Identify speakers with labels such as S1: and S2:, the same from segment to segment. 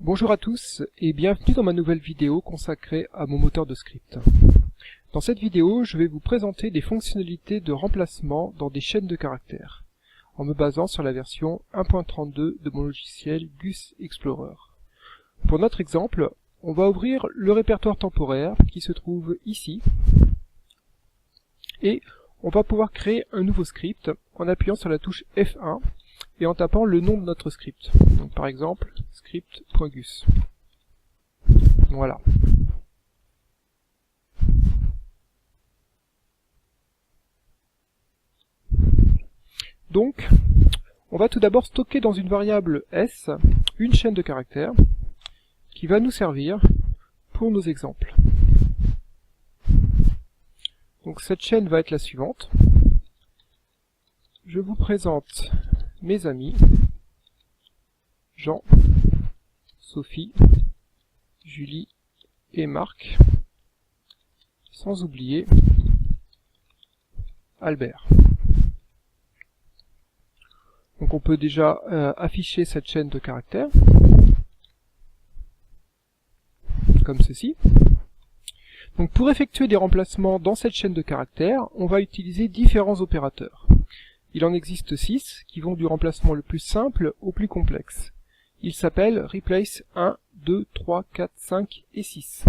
S1: Bonjour à tous et bienvenue dans ma nouvelle vidéo consacrée à mon moteur de script. Dans cette vidéo, je vais vous présenter des fonctionnalités de remplacement dans des chaînes de caractères, en me basant sur la version 1.32 de mon logiciel Gus Explorer. Pour notre exemple, on va ouvrir le répertoire temporaire qui se trouve ici, et on va pouvoir créer un nouveau script en appuyant sur la touche F1 et en tapant le nom de notre script. Donc par exemple, script.gus. Voilà. Donc, on va tout d'abord stocker dans une variable S une chaîne de caractères qui va nous servir pour nos exemples. Donc cette chaîne va être la suivante. Je vous présente mes amis, Jean, Sophie, Julie et Marc, sans oublier Albert. Donc on peut déjà afficher cette chaîne de caractères, comme ceci. Donc pour effectuer des remplacements dans cette chaîne de caractères, on va utiliser différents opérateurs. Il en existe 6 qui vont du remplacement le plus simple au plus complexe. Ils s'appellent replace 1, 2, 3, 4, 5 et 6.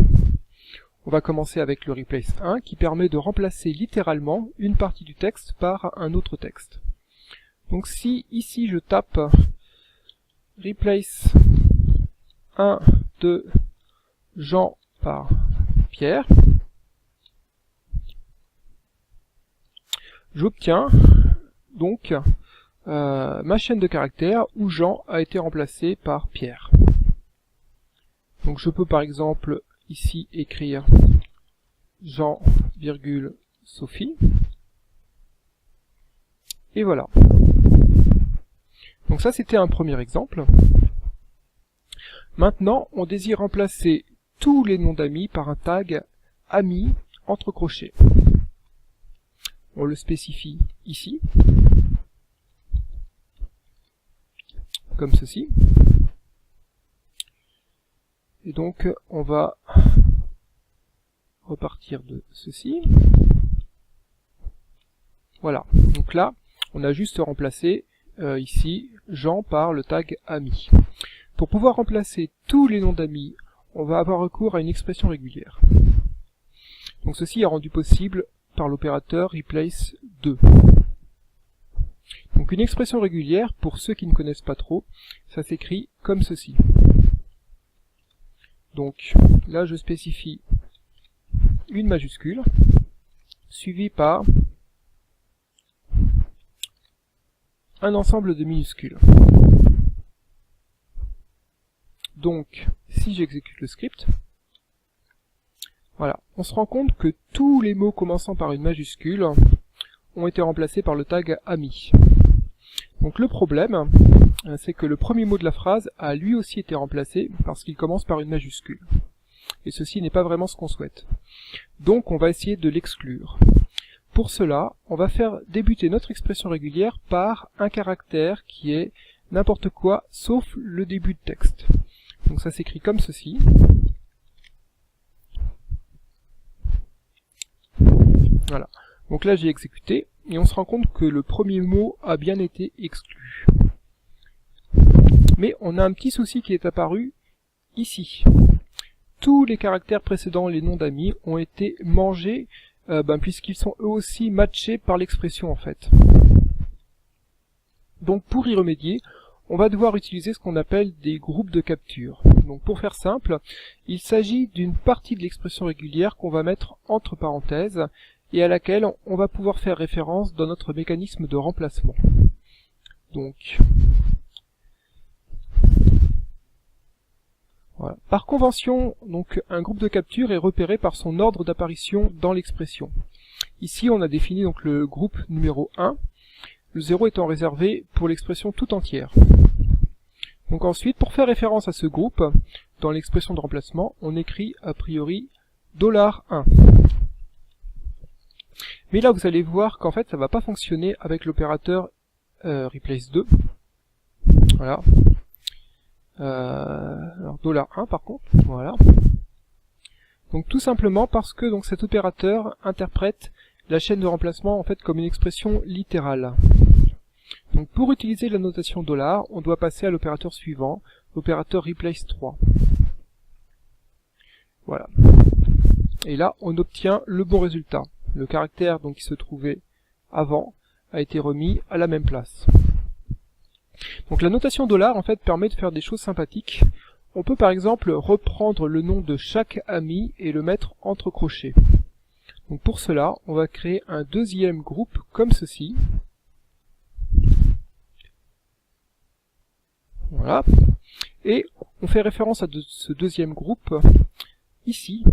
S1: On va commencer avec le replace 1 qui permet de remplacer littéralement une partie du texte par un autre texte. Donc si ici je tape replace 1 de Jean par Pierre, j'obtiens donc ma chaîne de caractères où Jean a été remplacé par Pierre. Donc je peux par exemple ici écrire Jean, Sophie. Et voilà. Donc ça c'était un premier exemple. Maintenant on désire remplacer tous les noms d'amis par un tag ami entre crochets. On le spécifie ici, comme ceci. Et donc on va repartir de ceci. Voilà, donc là on a juste remplacé ici Jean par le tag ami. Pour pouvoir remplacer tous les noms d'amis, on va avoir recours à une expression régulière. Donc ceci est rendu possible par l'opérateur replace 2. Donc une expression régulière, pour ceux qui ne connaissent pas trop, ça s'écrit comme ceci. Donc là je spécifie une majuscule, suivie par un ensemble de minuscules. Donc si j'exécute le script, voilà, on se rend compte que tous les mots commençant par une majuscule ont été remplacés par le tag ami. Donc le problème, c'est que le premier mot de la phrase a lui aussi été remplacé parce qu'il commence par une majuscule. Et ceci n'est pas vraiment ce qu'on souhaite. Donc on va essayer de l'exclure. Pour cela, on va faire débuter notre expression régulière par un caractère qui est n'importe quoi sauf le début de texte. Donc ça s'écrit comme ceci. Voilà. Donc là j'ai exécuté et on se rend compte que le premier mot a bien été exclu. Mais on a un petit souci qui est apparu ici. Tous les caractères précédents, les noms d'amis, ont été mangés puisqu'ils sont eux aussi matchés par l'expression en fait. Donc pour y remédier, on va devoir utiliser ce qu'on appelle des groupes de capture. Donc pour faire simple, il s'agit d'une partie de l'expression régulière qu'on va mettre entre parenthèses et à laquelle on va pouvoir faire référence dans notre mécanisme de remplacement. Donc, voilà. Par convention, donc, un groupe de capture est repéré par son ordre d'apparition dans l'expression. Ici, on a défini donc, le groupe numéro 1, le 0 étant réservé pour l'expression tout entière. Donc ensuite, pour faire référence à ce groupe, dans l'expression de remplacement, on écrit a priori $1. Mais là, vous allez voir qu'en fait, ça va pas fonctionner avec l'opérateur replace 2. Voilà. Alors $1 par contre, voilà. Donc tout simplement parce que donc cet opérateur interprète la chaîne de remplacement en fait comme une expression littérale. Donc pour utiliser la notation $, on doit passer à l'opérateur suivant, l'opérateur replace 3. Voilà. Et là, on obtient le bon résultat. Le caractère donc qui se trouvait avant a été remis à la même place. Donc la notation $, en fait, permet de faire des choses sympathiques. On peut par exemple reprendre le nom de chaque ami et le mettre entre crochets. Donc pour cela, on va créer un deuxième groupe comme ceci. Voilà. Et on fait référence à ce deuxième groupe ici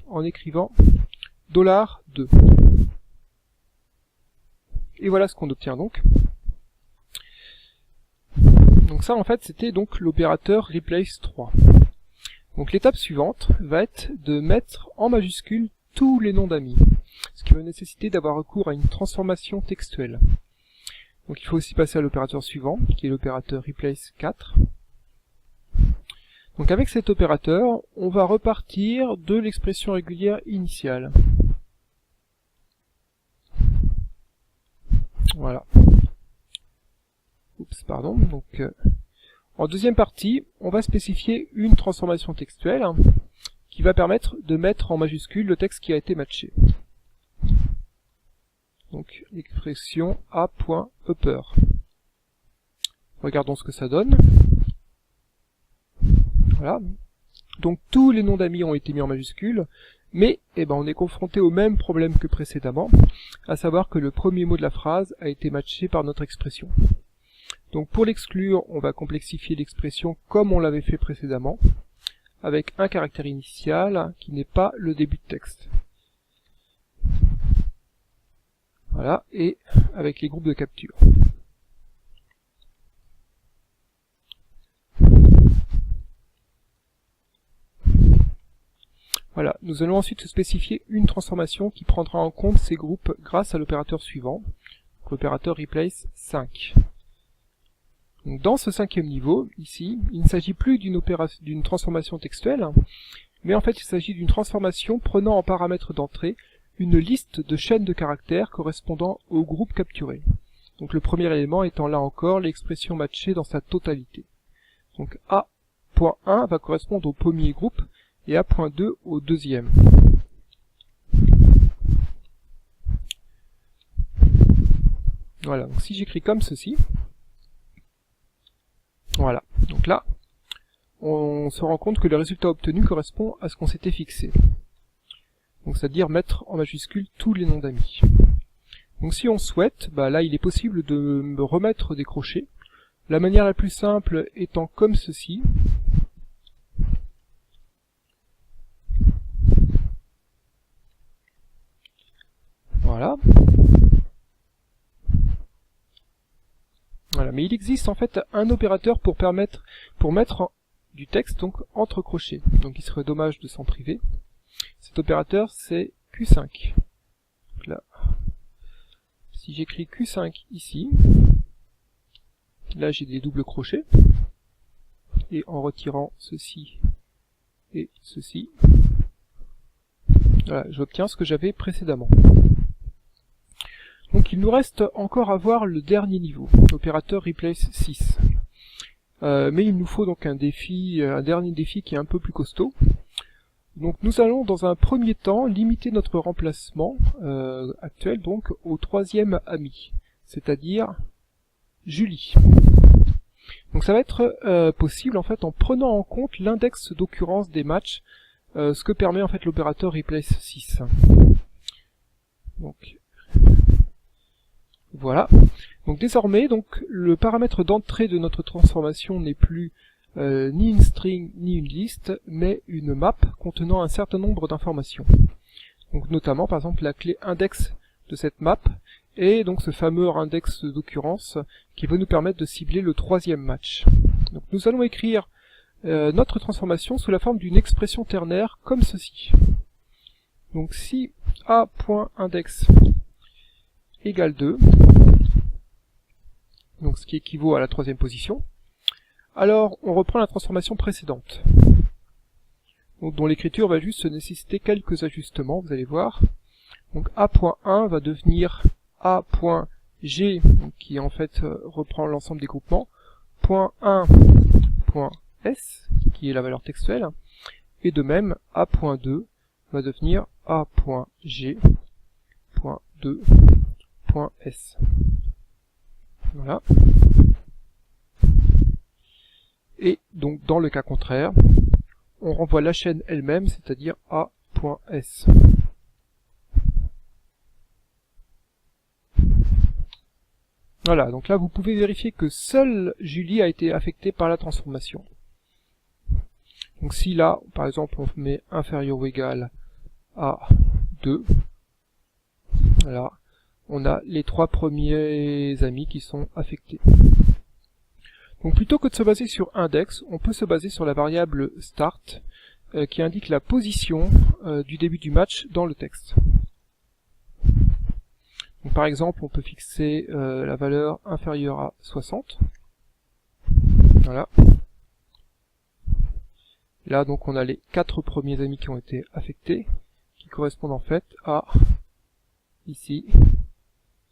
S1: en écrivant $2. Et voilà ce qu'on obtient donc. Donc ça en fait c'était donc l'opérateur replace 3. Donc l'étape suivante va être de mettre en majuscule tous les noms d'amis, ce qui va nécessiter d'avoir recours à une transformation textuelle. Donc il faut aussi passer à l'opérateur suivant, qui est l'opérateur replace 4. Donc avec cet opérateur, on va repartir de l'expression régulière initiale. Voilà. Oups, pardon. Donc en deuxième partie, on va spécifier une transformation textuelle qui va permettre de mettre en majuscule le texte qui a été matché. Donc l'expression a.upper. Regardons ce que ça donne. Voilà. Donc tous les noms d'amis ont été mis en majuscule, mais on est confronté au même problème que précédemment, à savoir que le premier mot de la phrase a été matché par notre expression. Donc pour l'exclure, on va complexifier l'expression comme on l'avait fait précédemment, avec un caractère initial qui n'est pas le début de texte. Voilà, et avec les groupes de capture. Voilà, nous allons ensuite spécifier une transformation qui prendra en compte ces groupes grâce à l'opérateur suivant, l'opérateur replace 5. Donc dans ce cinquième niveau, ici, il ne s'agit plus d'une transformation textuelle, mais en fait il s'agit d'une transformation prenant en paramètre d'entrée une liste de chaînes de caractères correspondant au groupe capturé. Donc le premier élément étant là encore l'expression matchée dans sa totalité. Donc A.1 va correspondre au premier groupe et A.2 au deuxième. Voilà, donc si j'écris comme ceci, voilà, donc là, on se rend compte que le résultat obtenu correspond à ce qu'on s'était fixé. Donc c'est-à-dire mettre en majuscule tous les noms d'amis. Donc si on souhaite, là il est possible de me remettre des crochets. La manière la plus simple étant comme ceci. Voilà. Voilà, mais il existe en fait un opérateur pour mettre du texte donc entre crochets. Donc il serait dommage de s'en priver. Cet opérateur c'est Q5. Donc là, si j'écris Q5 ici, là j'ai des doubles crochets, et en retirant ceci et ceci, voilà, j'obtiens ce que j'avais précédemment. Donc il nous reste encore à voir le dernier niveau, l'opérateur replace 6. Mais il nous faut donc un dernier défi qui est un peu plus costaud. Donc nous allons dans un premier temps limiter notre remplacement actuel donc au troisième ami, c'est-à-dire Julie. Donc ça va être possible en fait en prenant en compte l'index d'occurrence des matchs, ce que permet en fait l'opérateur replace 6. Donc voilà. Donc désormais, le paramètre d'entrée de notre transformation n'est plus ni une string ni une liste, mais une map contenant un certain nombre d'informations. Donc notamment par exemple la clé index de cette map et donc ce fameux index d'occurrence qui va nous permettre de cibler le troisième match. Donc nous allons écrire notre transformation sous la forme d'une expression ternaire comme ceci. Donc si a.index égale 2, donc ce qui équivaut à la troisième position, Alors, on reprend la transformation précédente, donc, dont l'écriture va juste nécessiter quelques ajustements, vous allez voir. Donc A.1 va devenir A.G, qui en fait reprend l'ensemble des groupements, .1.s, qui est la valeur textuelle, et de même A.2 va devenir A.G.2.s. Voilà. Et donc dans le cas contraire, on renvoie la chaîne elle-même, c'est-à-dire A.S. Voilà, donc là vous pouvez vérifier que seule Julie a été affectée par la transformation. Donc si là, par exemple, on met inférieur ou égal à 2, voilà, on a les 3 premiers amis qui sont affectés. Donc plutôt que de se baser sur index, on peut se baser sur la variable start qui indique la position du début du match dans le texte. Donc, par exemple, on peut fixer la valeur inférieure à 60. Voilà. Là donc on a les 4 premiers amis qui ont été affectés, qui correspondent en fait à ici,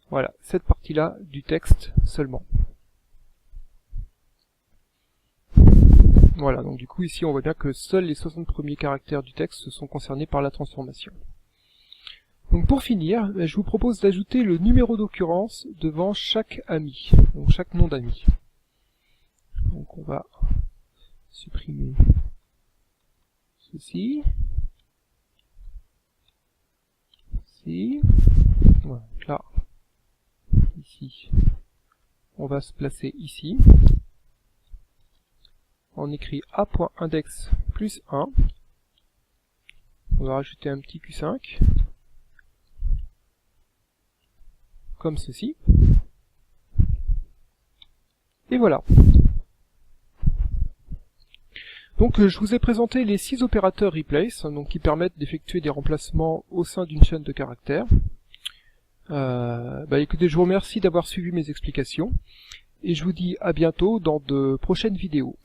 S1: voilà, cette partie-là du texte seulement. Voilà, donc du coup ici on voit bien que seuls les 60 premiers caractères du texte sont concernés par la transformation. Donc pour finir, je vous propose d'ajouter le numéro d'occurrence devant chaque ami, donc chaque nom d'ami. Donc on va supprimer ceci, ici, voilà, donc là, ici, on va se placer ici. On écrit a.index plus 1. On va rajouter un petit Q5. Comme ceci. Et voilà. Donc je vous ai présenté les 6 opérateurs replace, donc qui permettent d'effectuer des remplacements au sein d'une chaîne de caractères. Écoutez, je vous remercie d'avoir suivi mes explications, et je vous dis à bientôt dans de prochaines vidéos.